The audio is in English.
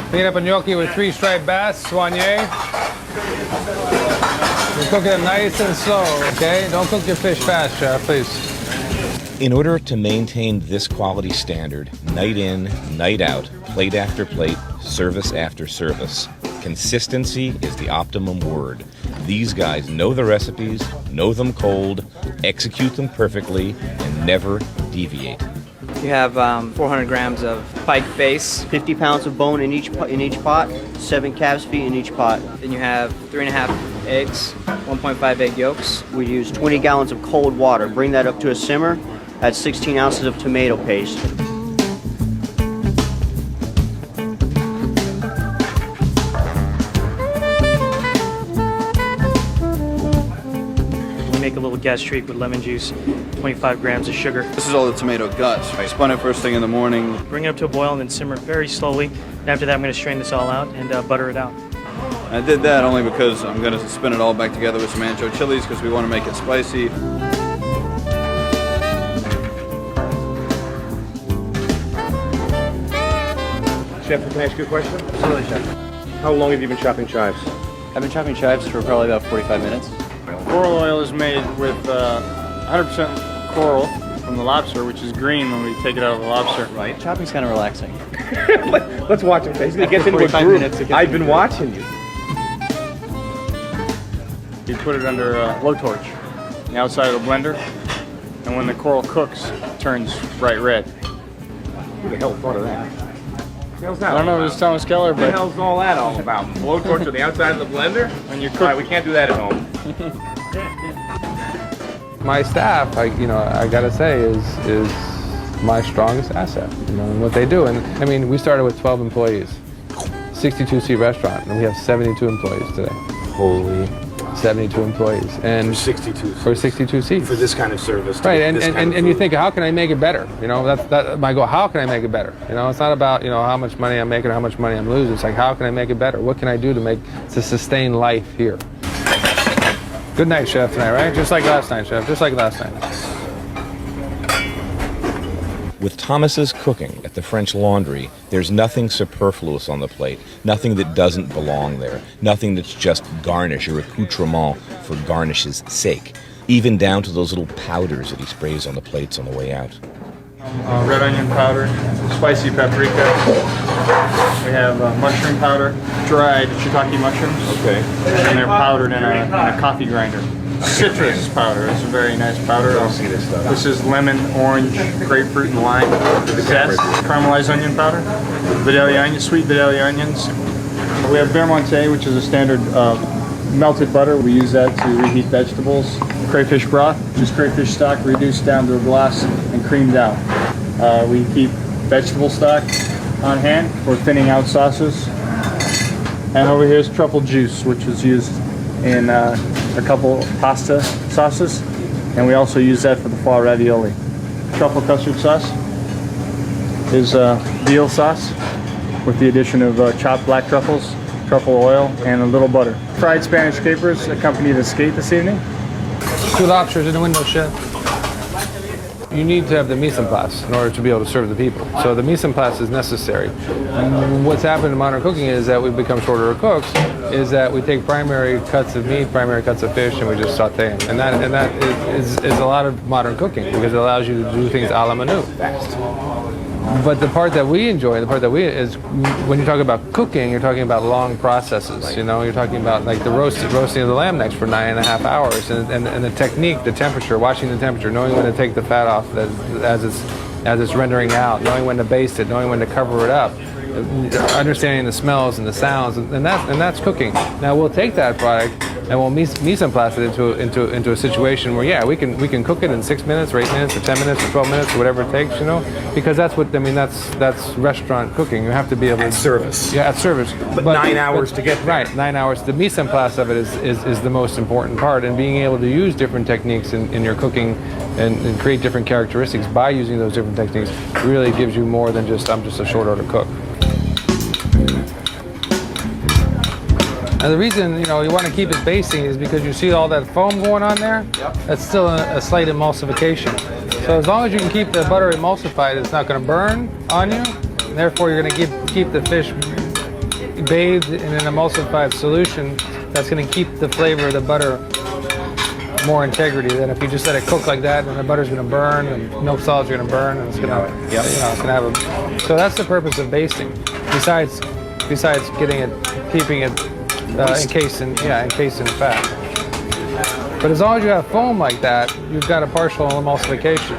Clean up a gnocchi with 3 striped bass, soigné. You're cooking them nice and slow, okay? Don't cook your fish fast, chef, please. In order to maintain this quality standard, night in, night out, plate after plate, service after service, consistency is the optimum word. These guys know the recipes, know them cold, execute them perfectly, and never deviate. You have 400 grams of pike face. 50 pounds of bone in each pot, 7 calves feet in each pot. Then you have 3.5 eggs, 1.5 egg yolks. We use 20 gallons of cold water. Bring that up to a simmer. Add 16 ounces of tomato paste. Make a little gastrique with lemon juice, 25 grams of sugar. This is all the tomato guts. I spun it first thing in the morning. Bring it up to a boil and then simmer very slowly. And after that, I'm going to strain this all out and butter it out. I did that only because I'm going to spin it all back together with some ancho chilies because we want to make it spicy. Chef, can I ask you a question? Absolutely, Chef. How long have you been chopping chives? I've been chopping chives for probably about 45 minutes. Coral oil is made with 100% coral from the lobster, which is green when we take it out of the lobster. Right. Chopping's kind of relaxing. Let's watch him. He's going to get into a groove. I've been watching you. You put it under a low torch, on the outside of the blender, and when the coral cooks, it turns bright red. Who the hell thought of that? I don't know if it's Thomas Keller, What the but hell's all that all about? Blowtorch on the outside of the blender? when you All right, cook, we can't do that at home. My staff, I gotta say, is my strongest asset, and what they do. And I mean, we started with 12 employees, 62-seat restaurant, and we have 72 employees today. Holy. 72 employees, and 62. for 62 seats. For this kind of service. Right, and you think, how can I make it better? That's my goal. How can I make it better? It's not about how much money I'm making, or how much money I'm losing. It's like, how can I make it better? What can I do to sustain life here? Good night, chef, tonight, right? Just like last night, chef. Just like last night. With Thomas's cooking at the French Laundry, there's nothing superfluous on the plate, nothing that doesn't belong there, nothing that's just garnish or accoutrement for garnish's sake, even down to those little powders that he sprays on the plates on the way out. red onion powder, spicy paprika. We have mushroom powder, dried shiitake mushrooms. Okay. And they're powdered in a coffee grinder. Citrus powder is a very nice powder. I'll see this stuff. This is lemon, orange, grapefruit, and lime. Zest, caramelized onion powder, Vidalia onion, sweet Vidalia onions. We have Bermonte, which is a standard melted butter. We use that to reheat vegetables. Crayfish broth, which is crayfish stock reduced down to a glass and creamed out. We keep vegetable stock on hand for thinning out sauces. And over here is truffle juice, which is used in a couple pasta sauces, and we also use that for the foie ravioli. Truffle custard sauce is veal sauce with the addition of chopped black truffles, truffle oil, and a little butter. Fried Spanish capers accompany the skate this evening. 2 lobsters in the window, chef. You need to have the mise en place in order to be able to serve the people. So the mise en place is necessary. What's happened in modern cooking is that we've become shorter cooks, is that we take primary cuts of meat, primary cuts of fish, and we just saute them. And that is a lot of modern cooking, because it allows you to do things a la menu. But the part that we enjoy, is when you talk about cooking, you're talking about long processes. You're talking about like the roasting of the lamb necks for 9.5 hours, and the technique, the temperature, watching the temperature, knowing when to take the fat off as it's rendering out, knowing when to baste it, knowing when to cover it up, understanding the smells and the sounds, and that's cooking. Now we'll take that product and we'll mise en place it into a situation where we can cook it in 6 minutes or 8 minutes or 10 minutes or 12 minutes or whatever it takes, because that's restaurant cooking. You have to be able At service. Yeah, at service. But 9 hours to get there. Right, 9 hours. The mise en place of it is the most important part, and being able to use different techniques in your cooking and create different characteristics by using those different techniques really gives you more than just, I'm just a short order cook. And the reason you want to keep it basting is because you see all that foam going on there. Yep. That's still a slight emulsification. So as long as you can keep the butter emulsified, it's not going to burn on you. And therefore, you're going to keep the fish bathed in an emulsified solution that's going to keep the flavor of the butter more integrity than if you just let it cook like that, and the butter's going to burn, and milk solids are going to burn, and it's going to, it's going to have a. So that's the purpose of basting. Besides getting it, keeping it encased in fat. But as long as you have foam like that, you've got a partial emulsification.